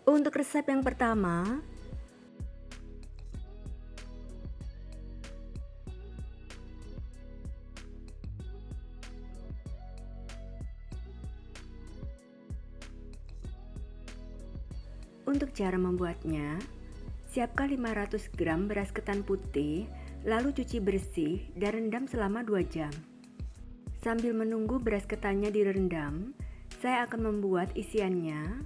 Untuk resep yang pertama, untuk cara membuatnya, siapkan 500 gram beras ketan putih, lalu cuci bersih dan rendam selama 2 jam. Sambil menunggu beras ketannya direndam, saya akan membuat isiannya.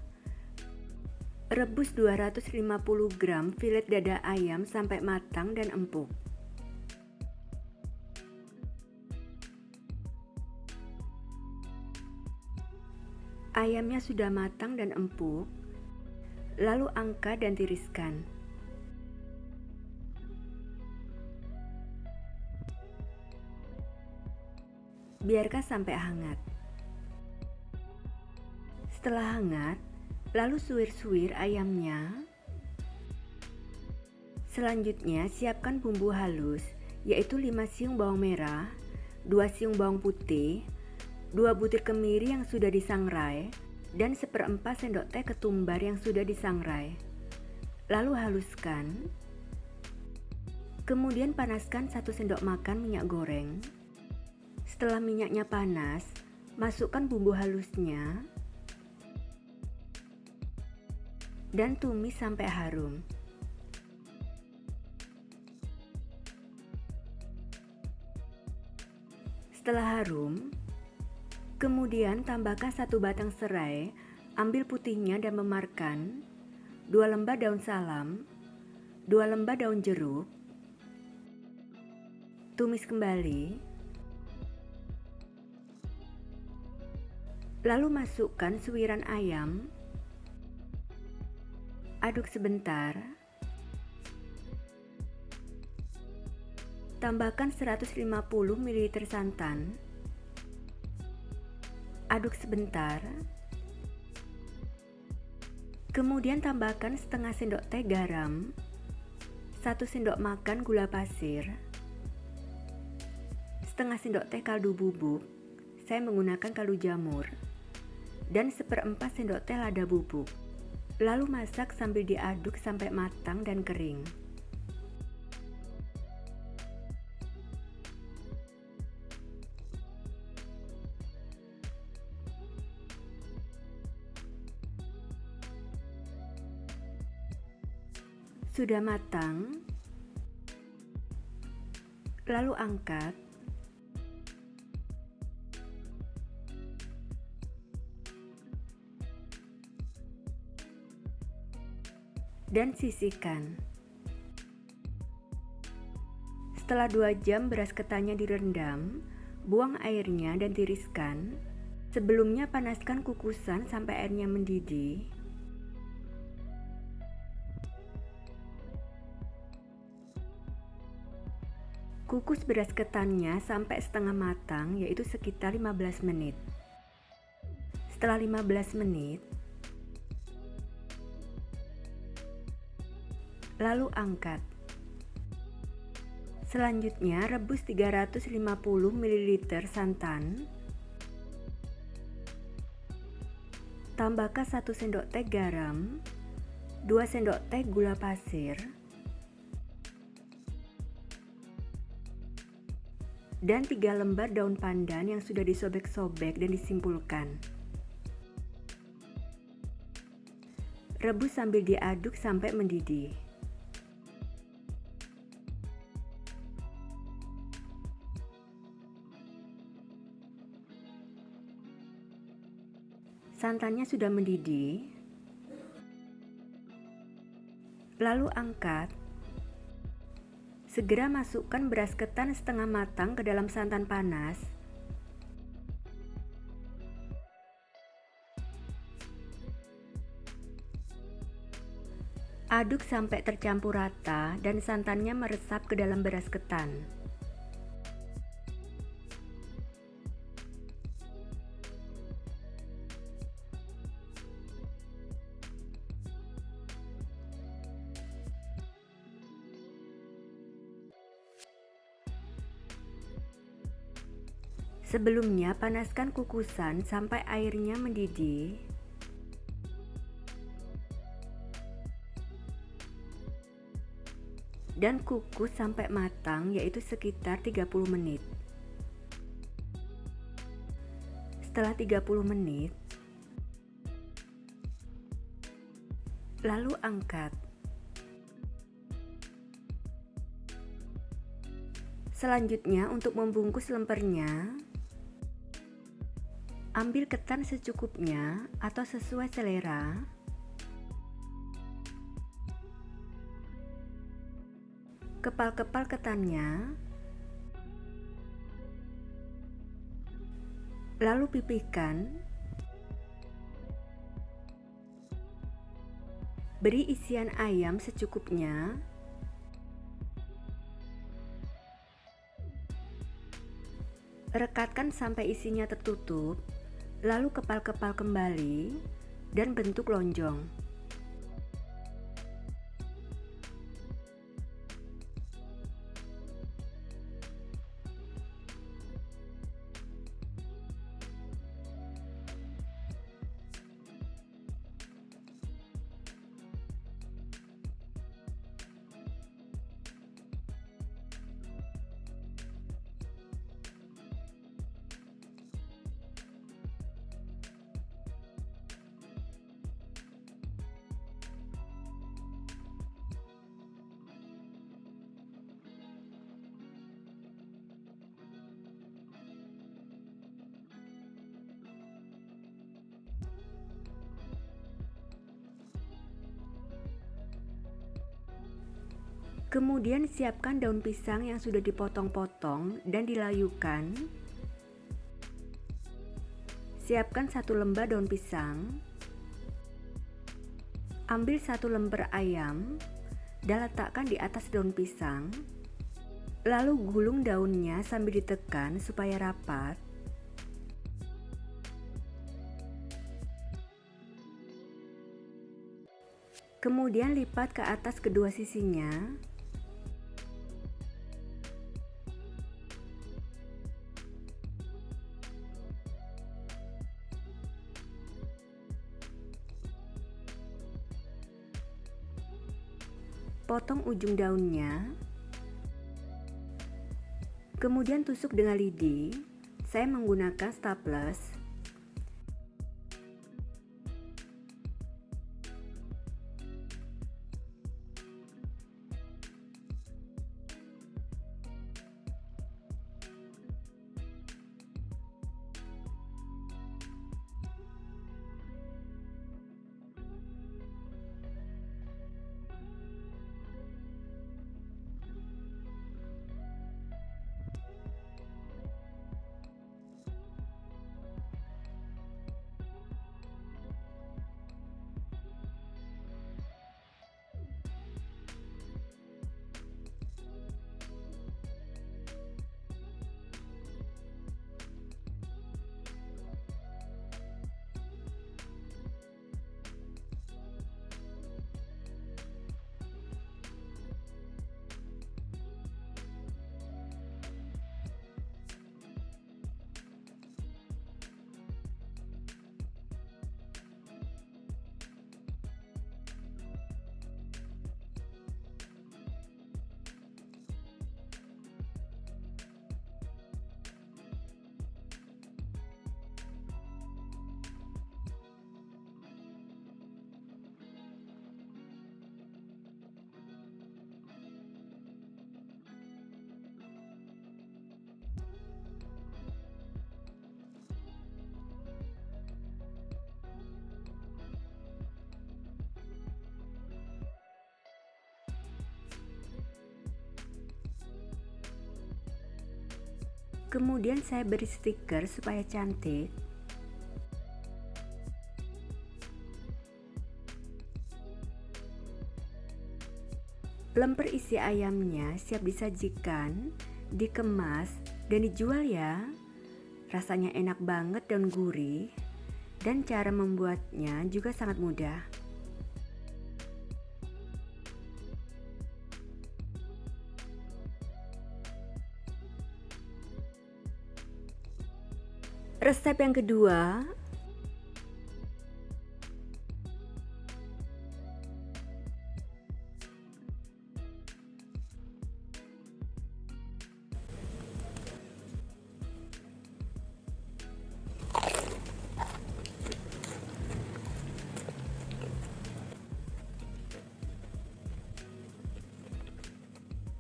Rebus 250 gram filet dada ayam sampai matang dan empuk. Ayamnya sudah matang dan empuk, lalu angkat dan tiriskan. Biarkan sampai hangat. Setelah hangat, lalu suwir-suwir ayamnya. Selanjutnya, siapkan bumbu halus, yaitu 5 siung bawang merah, 2 siung bawang putih, 2 butir kemiri yang sudah disangrai, dan 1/4 sendok teh ketumbar yang sudah disangrai. Lalu haluskan. Kemudian panaskan 1 sendok makan minyak goreng. Setelah minyaknya panas, masukkan bumbu halusnya dan tumis sampai harum. Setelah harum, kemudian tambahkan 1 batang serai, ambil putihnya dan memarkan, 2 lembar daun salam, 2 lembar daun jeruk, tumis kembali, lalu masukkan suiran ayam, aduk sebentar, tambahkan 150 ml santan, aduk sebentar, kemudian tambahkan setengah sendok teh garam, 1 sendok makan gula pasir, setengah sendok teh kaldu bubuk, saya menggunakan kaldu jamur, dan 1/4 sendok teh lada bubuk. Lalu masak sambil diaduk sampai matang dan kering. Sudah matang, lalu angkat. Dan sisihkan. Setelah 2 jam beras ketannya direndam, buang airnya dan tiriskan. Sebelumnya panaskan kukusan sampai airnya mendidih. Kukus beras ketannya sampai setengah matang, yaitu sekitar 15 menit. Setelah 15 menit, lalu angkat. Selanjutnya rebus 350 ml santan. Tambahkan 1 sendok teh garam, 2 sendok teh gula pasir, dan 3 lembar daun pandan yang sudah disobek-sobek dan disimpulkan. Rebus sambil diaduk sampai mendidih. Santannya sudah mendidih. Lalu angkat. Segera masukkan beras ketan setengah matang ke dalam santan panas. Aduk sampai tercampur rata dan santannya meresap ke dalam beras ketan. Sebelumnya panaskan kukusan sampai airnya mendidih. dan kukus sampai matang, yaitu sekitar 30 menit. Setelah 30 menit, lalu angkat. Selanjutnya, untuk membungkus lempernya, ambil ketan secukupnya atau sesuai selera. Kepal-kepal ketannya, lalu pipihkan. Beri isian ayam secukupnya. Rekatkan sampai isinya tertutup, lalu kepal-kepal kembali dan bentuk lonjong. Kemudian siapkan daun pisang yang sudah dipotong-potong dan dilayukan. Siapkan 1 lembar daun pisang. Ambil 1 lembar ayam dan letakkan di atas daun pisang. Lalu gulung daunnya sambil ditekan supaya rapat. Kemudian lipat ke atas kedua sisinya. Potong ujung daunnya. Kemudian tusuk dengan lidi. Saya menggunakan staples. Kemudian saya beri stiker supaya cantik. Lemper isi ayamnya siap disajikan, dikemas, dan dijual ya. Rasanya enak banget dan gurih, dan cara membuatnya juga sangat mudah. Resep yang kedua,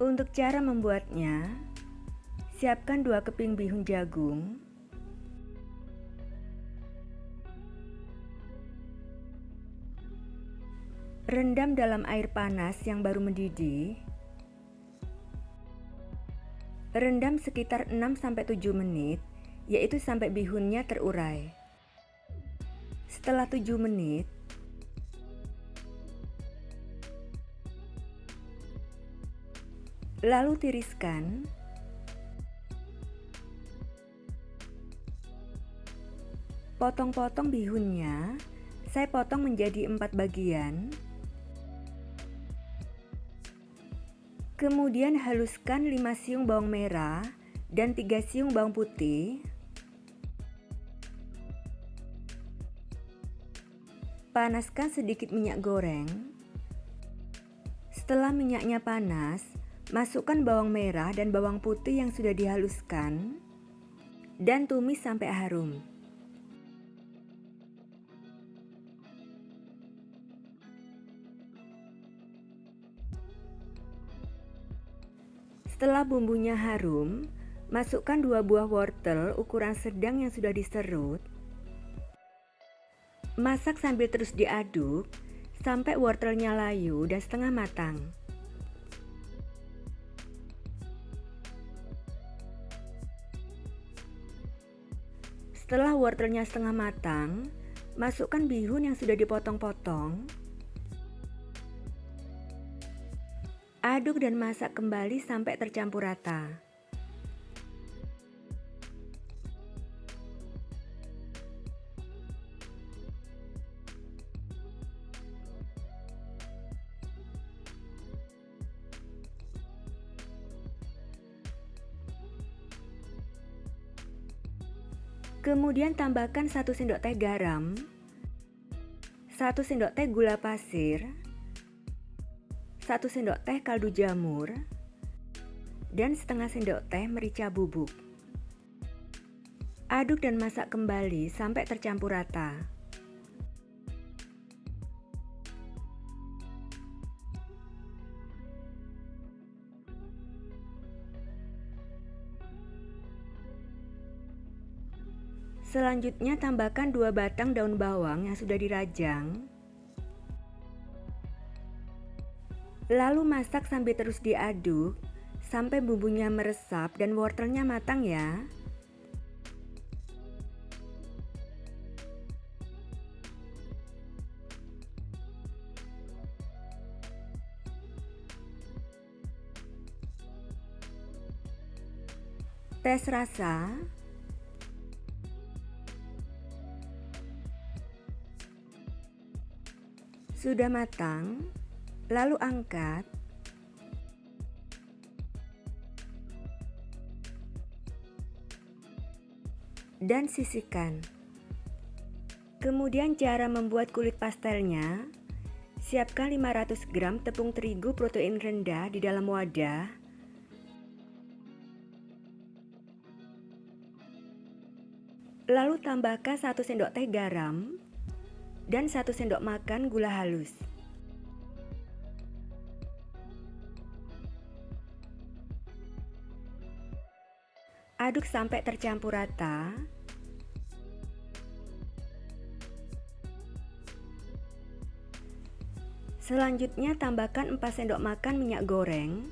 Untuk cara membuatnya, siapkan 2 keping bihun jagung, rendam dalam air panas yang baru mendidih. Rendam sekitar 6-7 menit, yaitu sampai bihunnya terurai. Setelah 7 menit, lalu tiriskan. Potong-potong bihunnya, saya potong menjadi 4 bagian. Kemudian haluskan 5 siung bawang merah dan 3 siung bawang putih. Panaskan sedikit minyak goreng. Setelah minyaknya panas, masukkan bawang merah dan bawang putih yang sudah dihaluskan dan tumis sampai harum. Setelah bumbunya harum, masukkan 2 buah wortel ukuran sedang yang sudah diserut. Masak sambil terus diaduk sampai wortelnya layu dan setengah matang. Setelah wortelnya setengah matang, masukkan bihun yang sudah dipotong-potong. Aduk dan masak kembali sampai tercampur rata. Kemudian tambahkan 1 sendok teh garam, 1 sendok teh gula pasir, 1 sendok teh kaldu jamur, dan setengah sendok teh merica bubuk. Aduk dan masak kembali sampai tercampur rata. Selanjutnya tambahkan 2 batang daun bawang yang sudah dirajang. Lalu masak sambil terus diaduk sampai bumbunya meresap dan wortelnya matang ya. Tes rasa. Sudah matang. Lalu angkat. Dan sisihkan. Kemudian cara membuat kulit pastelnya. Siapkan 500 gram tepung terigu protein rendah di dalam wadah. Lalu tambahkan 1 sendok teh garam dan 1 sendok makan gula halus. Aduk sampai tercampur rata. Selanjutnya tambahkan 4 sendok makan minyak goreng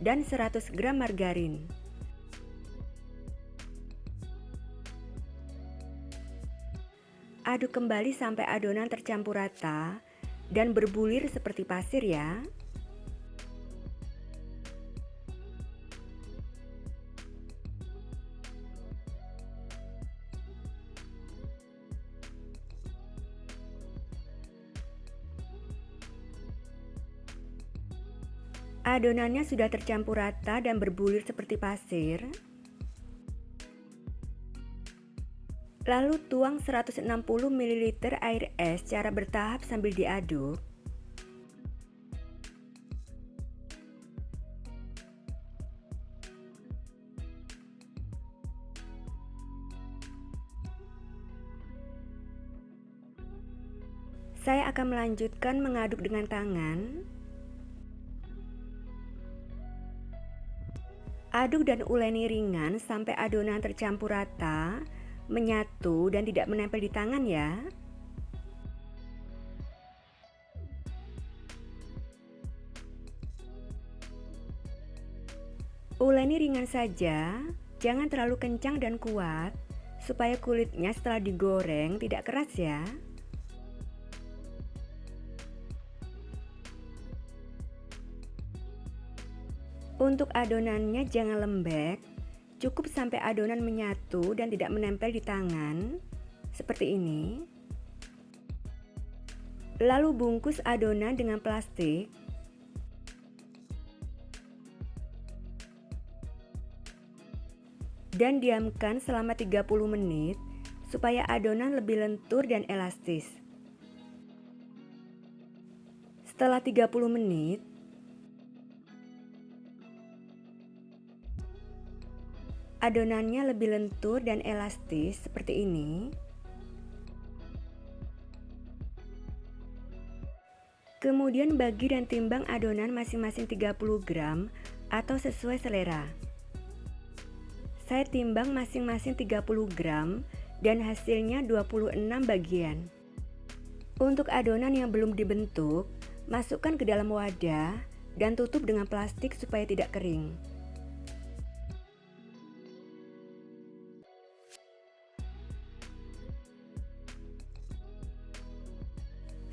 dan 100 gram margarin. Aduk kembali sampai adonan tercampur rata dan berbulir seperti pasir ya. Adonannya sudah tercampur rata dan berbulir seperti pasir. Lalu tuang 160 ml air es secara bertahap sambil diaduk. Saya akan melanjutkan mengaduk dengan tangan. Aduk dan uleni ringan sampai adonan tercampur rata, menyatu dan tidak menempel di tangan ya. Uleni ringan saja, jangan terlalu kencang dan kuat, supaya kulitnya setelah digoreng tidak keras ya. Untuk adonannya jangan lembek, cukup sampai adonan menyatu dan tidak menempel di tangan, seperti ini. Lalu bungkus adonan dengan plastik. Dan diamkan selama 30 menit supaya adonan lebih lentur dan elastis. Setelah 30 menit, adonannya lebih lentur dan elastis seperti ini. Kemudian bagi dan timbang adonan masing-masing 30 gram atau sesuai selera. Saya timbang masing-masing 30 gram dan hasilnya 26 bagian. Untuk adonan yang belum dibentuk, masukkan ke dalam wadah dan tutup dengan plastik supaya tidak kering.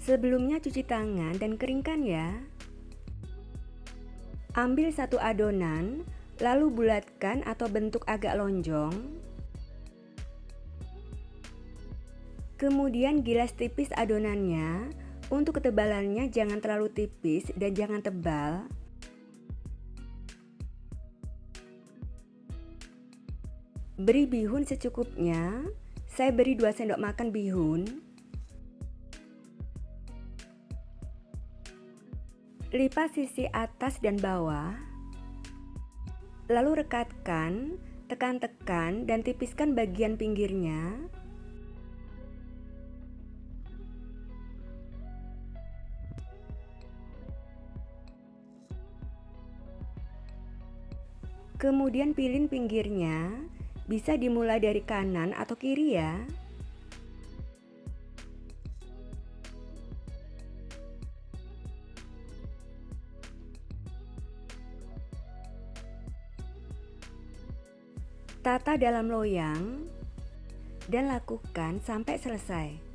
Sebelumnya cuci tangan dan keringkan ya. Ambil satu adonan, lalu bulatkan atau bentuk agak lonjong. Kemudian gilas tipis adonannya. Untuk ketebalannya jangan terlalu tipis dan jangan tebal. Beri bihun secukupnya. Saya beri 2 sendok makan bihun. Lipat sisi atas dan bawah. Lalu rekatkan, tekan-tekan dan tipiskan bagian pinggirnya. Kemudian pilin pinggirnya, bisa dimulai dari kanan atau kiri ya. Tata dalam loyang dan lakukan sampai selesai.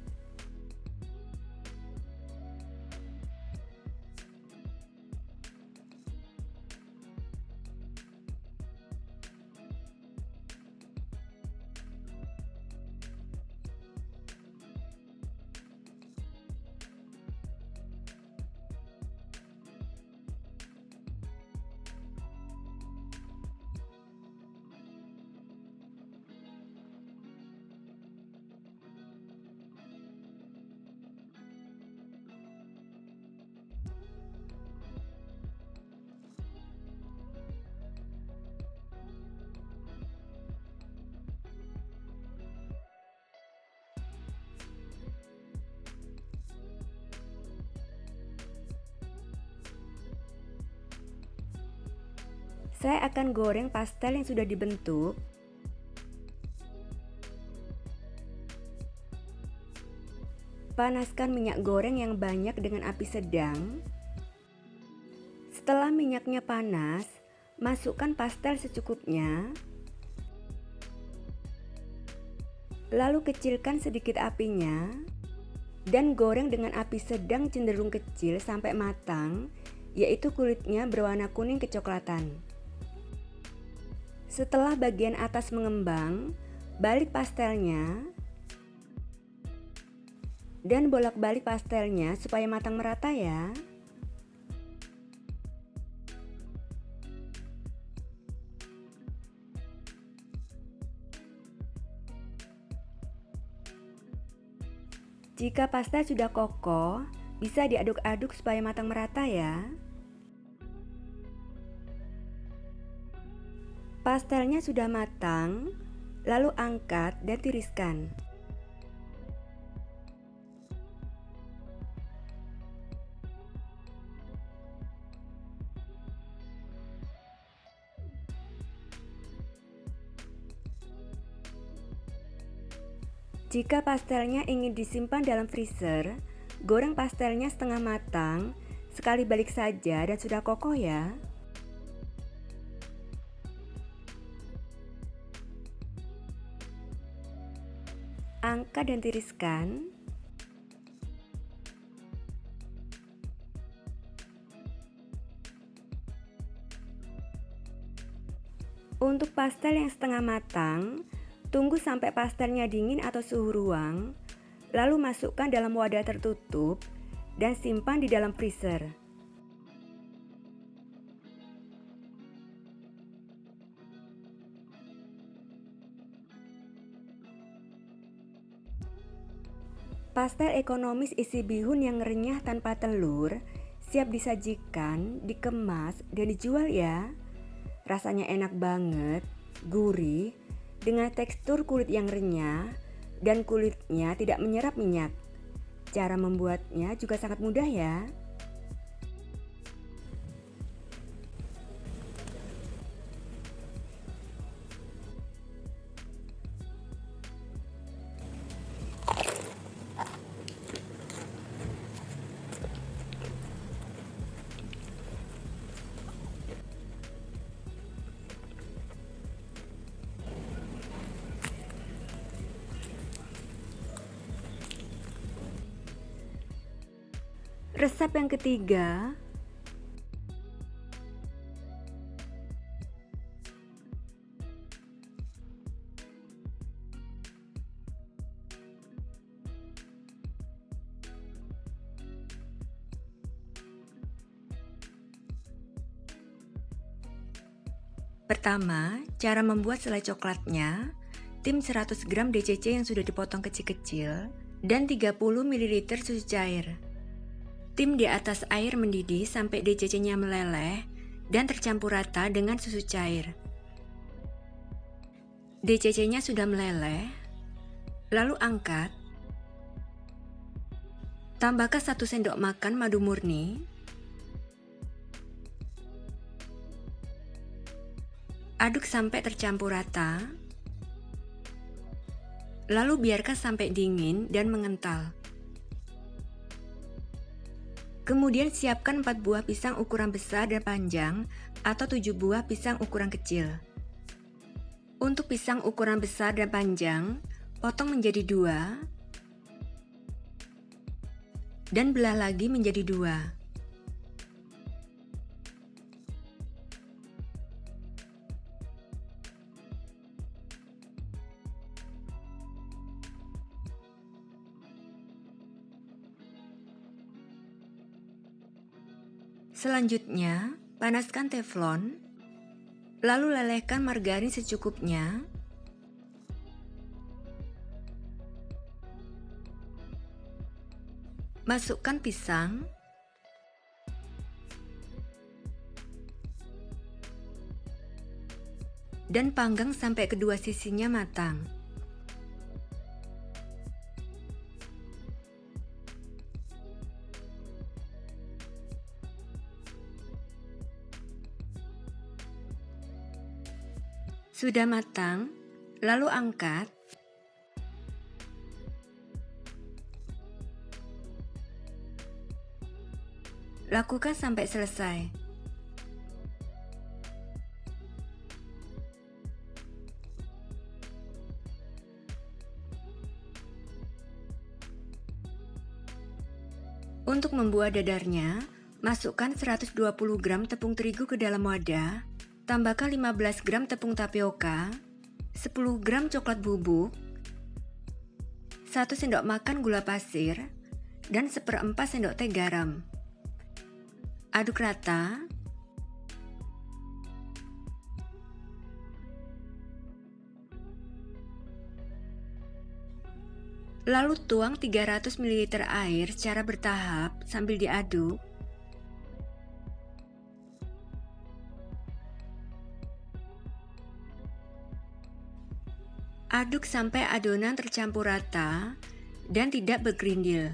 Saya akan goreng pastel yang sudah dibentuk. Panaskan minyak goreng yang banyak dengan api sedang. Setelah minyaknya panas, masukkan pastel secukupnya. Lalu kecilkan sedikit apinya dan goreng dengan api sedang cenderung kecil sampai matang, yaitu kulitnya berwarna kuning kecoklatan. Setelah bagian atas mengembang, balik pastelnya dan bolak-balik pastelnya supaya matang merata ya. Jika pastel sudah kokoh, bisa diaduk-aduk supaya matang merata ya. Pastelnya sudah matang, lalu angkat dan tiriskan. Jika pastelnya ingin disimpan dalam freezer, goreng pastelnya setengah matang, sekali balik saja dan sudah kokoh ya. Angkat dan tiriskan. Untuk pastel yang setengah matang, tunggu sampai pastelnya dingin atau suhu ruang, lalu masukkan dalam wadah tertutup dan simpan di dalam freezer. Pastel ekonomis isi bihun yang renyah tanpa telur, siap disajikan, dikemas, dan dijual ya. Rasanya enak banget, gurih, dengan tekstur kulit yang renyah, dan kulitnya tidak menyerap minyak. Cara membuatnya juga sangat mudah ya. Resep yang ketiga, pertama, cara membuat selai coklatnya. Tim 100 gram DCC yang sudah dipotong kecil-kecil dan 30 ml susu cair. Tim di atas air mendidih sampai DCC-nya meleleh dan tercampur rata dengan susu cair. DCC-nya sudah meleleh, lalu angkat. Tambahkan 1 sendok makan madu murni. Aduk sampai tercampur rata. Lalu biarkan sampai dingin dan mengental. Kemudian siapkan 4 buah pisang ukuran besar dan panjang atau 7 buah pisang ukuran kecil. Untuk pisang ukuran besar dan panjang, potong menjadi 2 dan belah lagi menjadi 2. Selanjutnya, panaskan teflon, lalu lelehkan margarin secukupnya. Masukkan pisang, dan panggang sampai kedua sisinya matang. Sudah matang, lalu angkat. Lakukan sampai selesai. Untuk membuat dadarnya, masukkan 120 gram tepung terigu ke dalam wadah. Tambahkan 15 gram tepung tapioka, 10 gram coklat bubuk, 1 sendok makan gula pasir, dan 1/4 sendok teh garam. Aduk rata. Lalu tuang 300 ml air secara bertahap sambil diaduk. Aduk sampai adonan tercampur rata dan tidak bergerindil.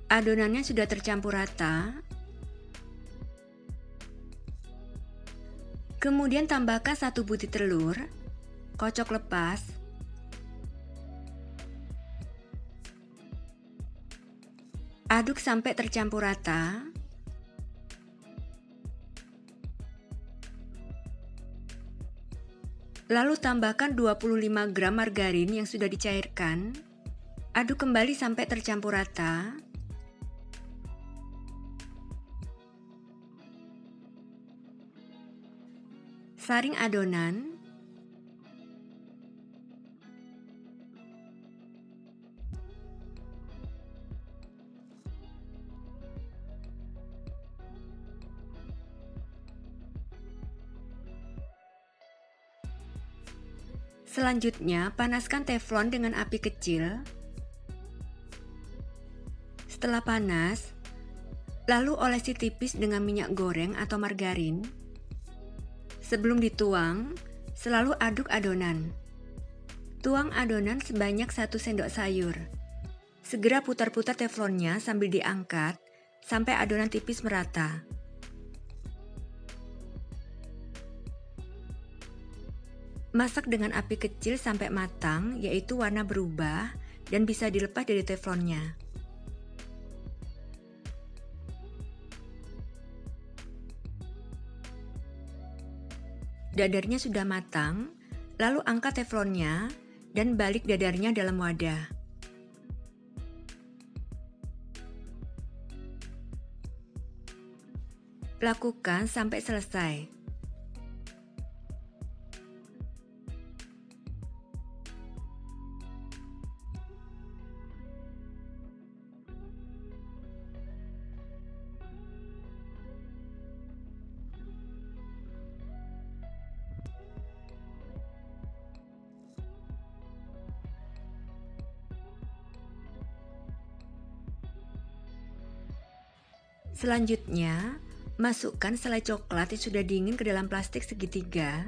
Adonannya sudah tercampur rata. Kemudian tambahkan 1 butir telur, kocok lepas, aduk sampai tercampur rata. Lalu tambahkan 25 gram margarin yang sudah dicairkan. Aduk kembali sampai tercampur rata. Saring adonan. Selanjutnya, panaskan teflon dengan api kecil. Setelah panas, lalu olesi tipis dengan minyak goreng atau margarin. Sebelum dituang, selalu aduk adonan. Tuang adonan sebanyak 1 sendok sayur. Segera putar-putar teflonnya sambil diangkat sampai adonan tipis merata. Masak dengan api kecil sampai matang, yaitu warna berubah dan bisa dilepas dari teflonnya. Dadarnya sudah matang, lalu angkat teflonnya dan balik dadarnya dalam wadah. Lakukan sampai selesai. Selanjutnya, masukkan selai coklat yang sudah dingin ke dalam plastik segitiga.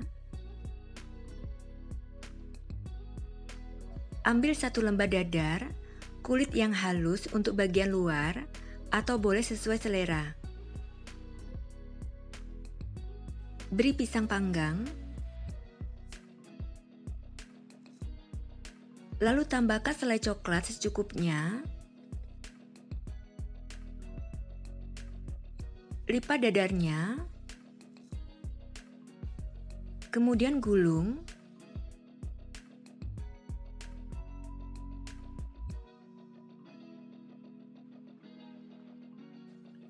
Ambil 1 lembar dadar, kulit yang halus untuk bagian luar, atau boleh sesuai selera. Beri pisang panggang. Lalu tambahkan selai coklat secukupnya. Lipat dadarnya, kemudian gulung,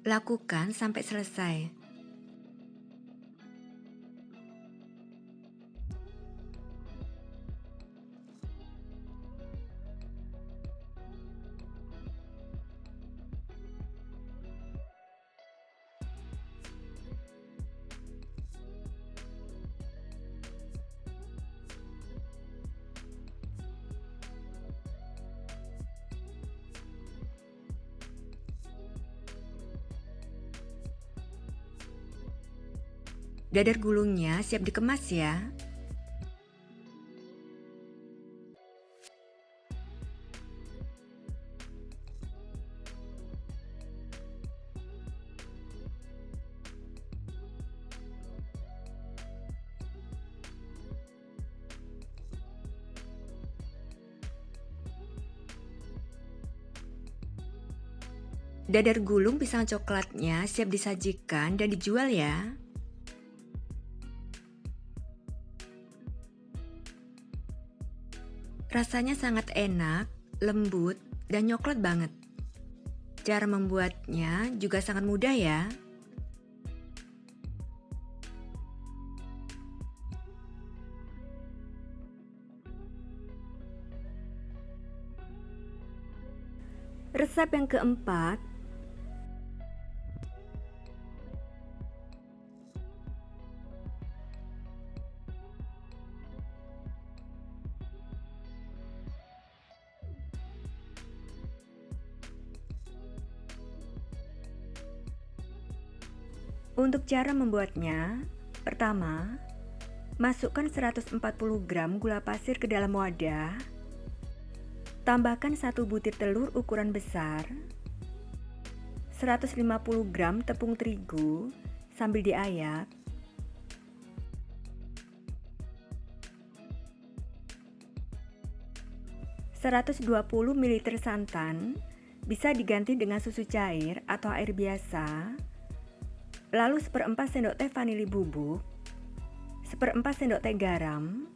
lakukan sampai selesai. Dadar gulungnya siap dikemas ya. Dadar gulung pisang coklatnya siap disajikan dan dijual ya. Rasanya sangat enak, lembut, dan coklat banget. Cara membuatnya juga sangat mudah ya. Resep yang keempat, untuk cara membuatnya, pertama, masukkan 140 gram gula pasir ke dalam wadah. Tambahkan 1 butir telur ukuran besar, 150 gram tepung terigu sambil diayak, 120 ml santan bisa diganti dengan susu cair atau air biasa, lalu 1/4 sendok teh vanili bubuk, 1/4 sendok teh garam,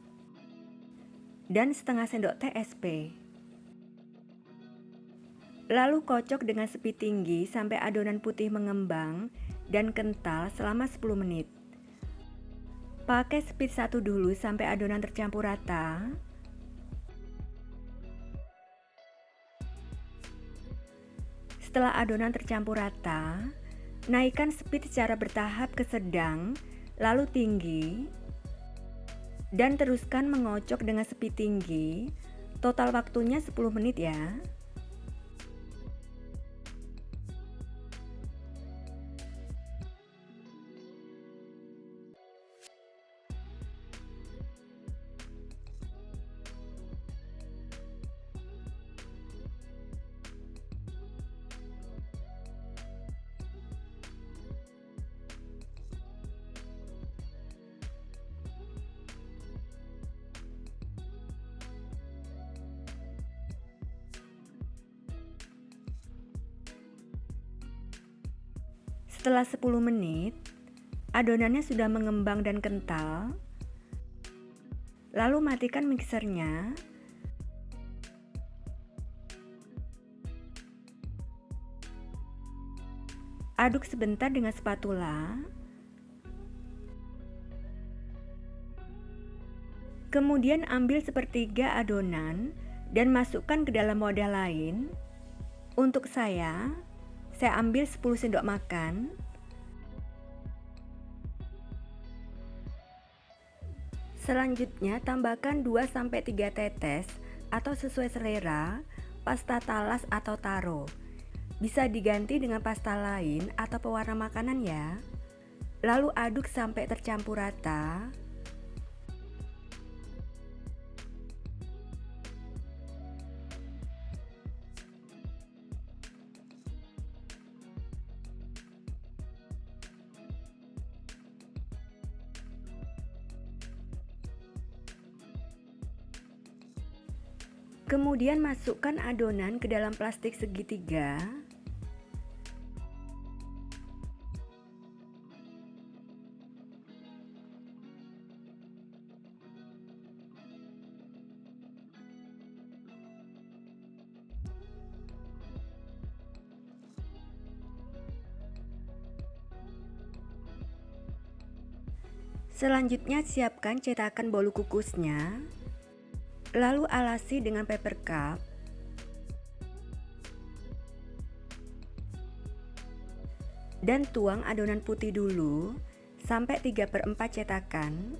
dan setengah sendok teh SP. Lalu kocok dengan speed tinggi sampai adonan putih mengembang dan kental selama 10 menit. Pakai speed 1 dulu sampai adonan tercampur rata. Setelah adonan tercampur rata, naikkan speed secara bertahap ke sedang, lalu tinggi, dan teruskan mengocok dengan speed tinggi. Total waktunya 10 menit ya. Setelah 10 menit, adonannya sudah mengembang dan kental. Lalu matikan mixernya. Aduk sebentar dengan spatula. Kemudian ambil sepertiga adonan dan masukkan ke dalam wadah lain. Untuk saya ambil 10 sendok makan. Selanjutnya tambahkan 2-3 tetes atau sesuai selera pasta talas atau taro. Bisa diganti dengan pasta lain atau pewarna makanan ya. Lalu aduk sampai tercampur rata. Kemudian masukkan adonan ke dalam plastik segitiga. Selanjutnya siapkan cetakan bolu kukusnya. Lalu alasi dengan paper cup. Dan tuang adonan putih dulu sampai 3/4 cetakan.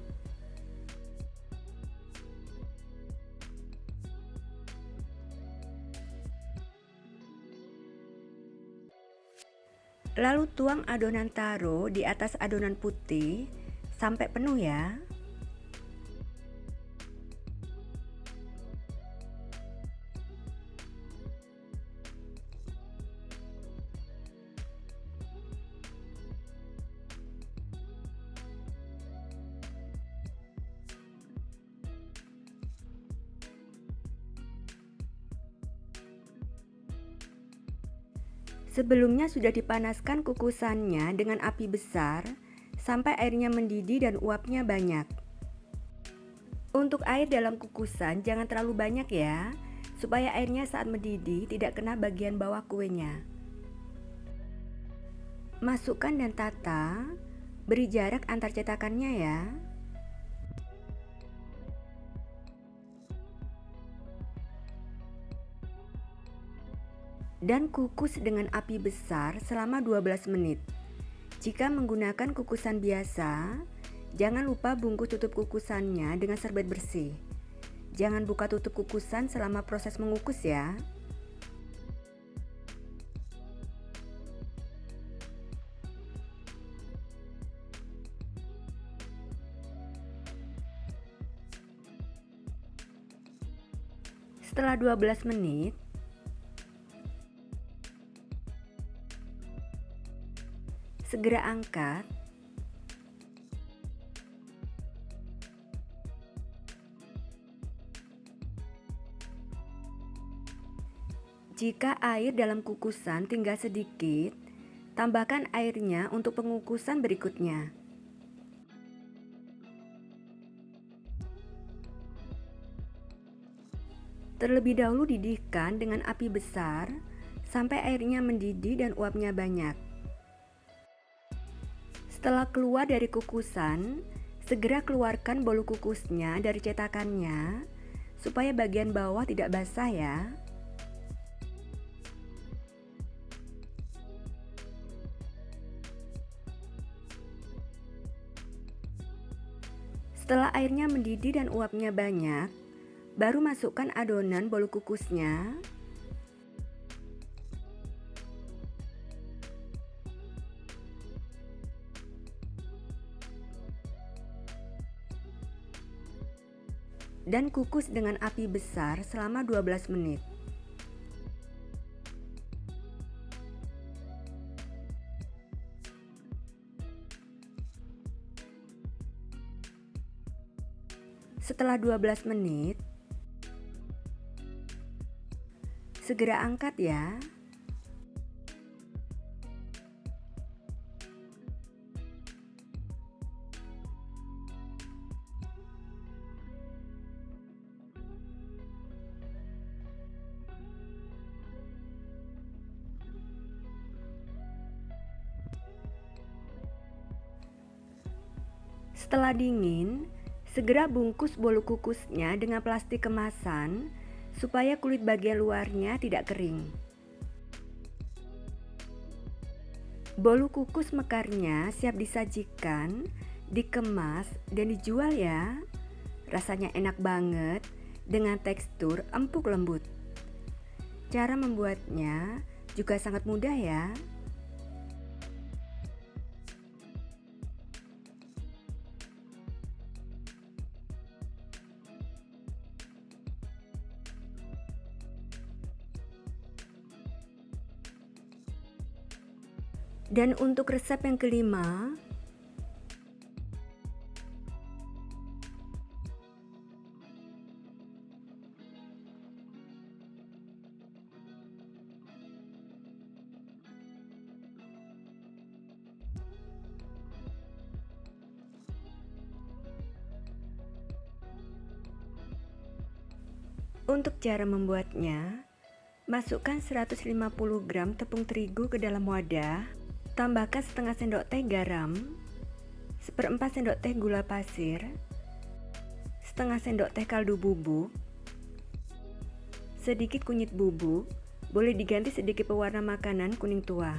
Lalu tuang adonan taro di atas adonan putih sampai penuh ya. Sebelumnya sudah dipanaskan kukusannya dengan api besar sampai airnya mendidih dan uapnya banyak. Untuk air dalam kukusan jangan terlalu banyak ya, supaya airnya saat mendidih tidak kena bagian bawah kuenya. Masukkan dan tata, beri jarak antar cetakannya ya. Dan kukus dengan api besar selama 12 menit. Jika menggunakan kukusan biasa, jangan lupa bungkus tutup kukusannya dengan serbet bersih. Jangan buka tutup kukusan selama proses mengukus ya. Setelah 12 menit, segera angkat. Jika air dalam kukusan tinggal sedikit, tambahkan airnya untuk pengukusan berikutnya. Terlebih dahulu didihkan dengan api besar sampai airnya mendidih dan uapnya banyak. Setelah keluar dari kukusan, segera keluarkan bolu kukusnya dari cetakannya supaya bagian bawah tidak basah ya. Setelah airnya mendidih dan uapnya banyak, baru masukkan adonan bolu kukusnya. Dan kukus dengan api besar selama 12 menit. Setelah 12 menit, segera angkat ya. Setelah dingin, segera bungkus bolu kukusnya dengan plastik kemasan supaya kulit bagian luarnya tidak kering. Bolu kukus mekarnya siap disajikan, dikemas, dan dijual ya. Rasanya enak banget dengan tekstur empuk lembut. Cara membuatnya juga sangat mudah ya. Dan untuk resep yang kelima, untuk cara membuatnya, masukkan 150 gram tepung terigu ke dalam wadah. Tambahkan setengah sendok teh garam, seperempat sendok teh gula pasir, setengah sendok teh kaldu bubuk, sedikit kunyit bubuk, boleh diganti sedikit pewarna makanan kuning tua.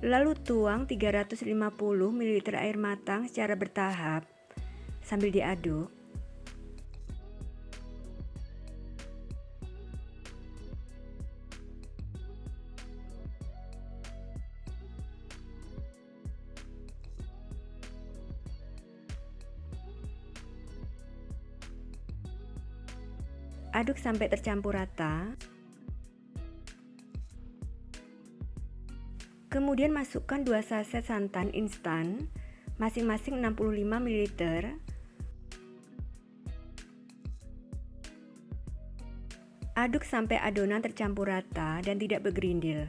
Lalu tuang 350 ml air matang secara bertahap sambil diaduk. Aduk sampai tercampur rata. Kemudian masukkan 2 saset santan instan, masing-masing 65 ml. Aduk sampai adonan tercampur rata dan tidak bergerindil.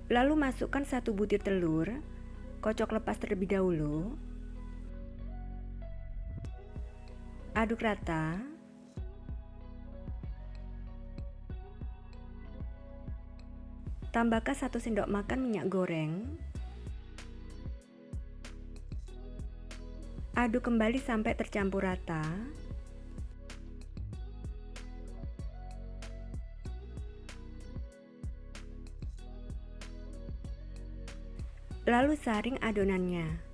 Lalu masukkan 1 butir telur, kocok lepas terlebih dahulu. Aduk rata. Tambahkan 1 sendok makan minyak goreng. Aduk kembali sampai tercampur rata. Lalu saring adonannya.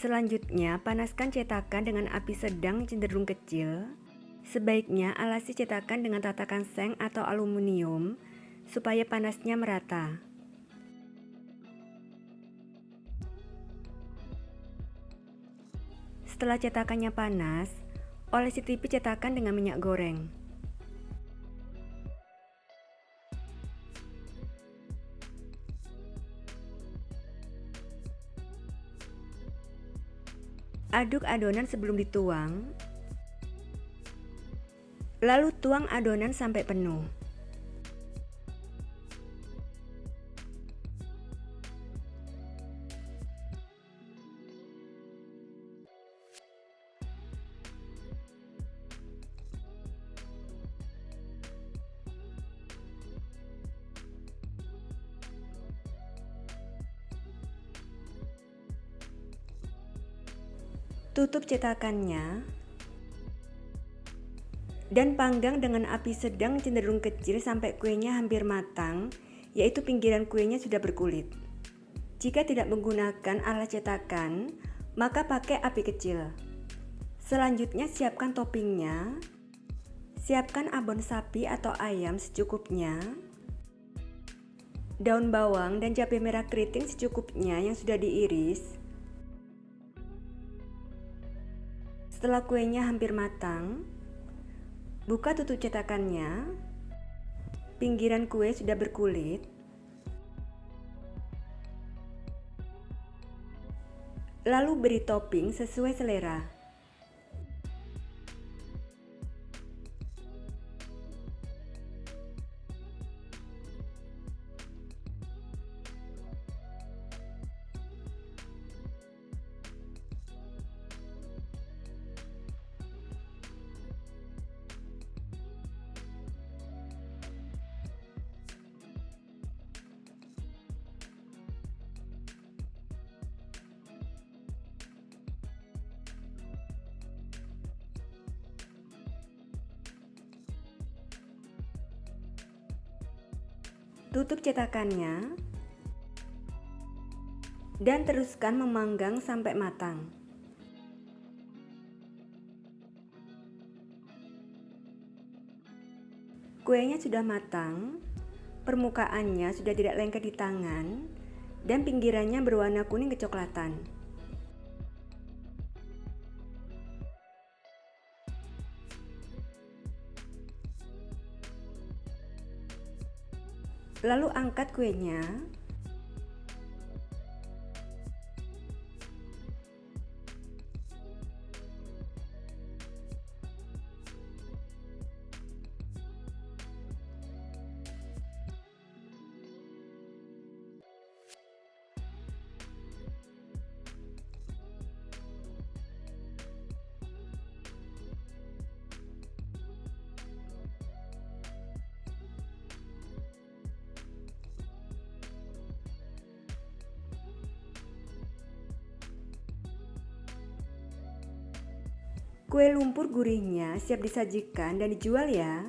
Selanjutnya, panaskan cetakan dengan api sedang cenderung kecil. Sebaiknya alasi cetakan dengan tatakan seng atau aluminium supaya panasnya merata. Setelah cetakannya panas, olesi tipis cetakan dengan minyak goreng. Aduk adonan sebelum dituang, lalu tuang adonan sampai penuh. Tutup cetakannya dan panggang dengan api sedang cenderung kecil sampai kuenya hampir matang, yaitu pinggiran kuenya sudah berkulit. Jika tidak menggunakan alat cetakan, maka pakai api kecil. Selanjutnya siapkan toppingnya. Siapkan abon sapi atau ayam secukupnya, daun bawang dan cabai merah keriting secukupnya yang sudah diiris. Setelah kuenya hampir matang, buka tutup cetakannya. Pinggiran kue sudah berkulit. Lalu beri topping sesuai selera. Tutup cetakannya dan teruskan memanggang sampai matang. Kuenya sudah matang, permukaannya sudah tidak lengket di tangan, dan pinggirannya berwarna kuning kecoklatan. Lalu angkat kuenya. Kue lumpur gurihnya siap disajikan dan dijual ya.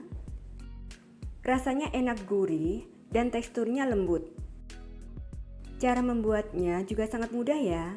Rasanya enak gurih dan teksturnya lembut. Cara membuatnya juga sangat mudah ya.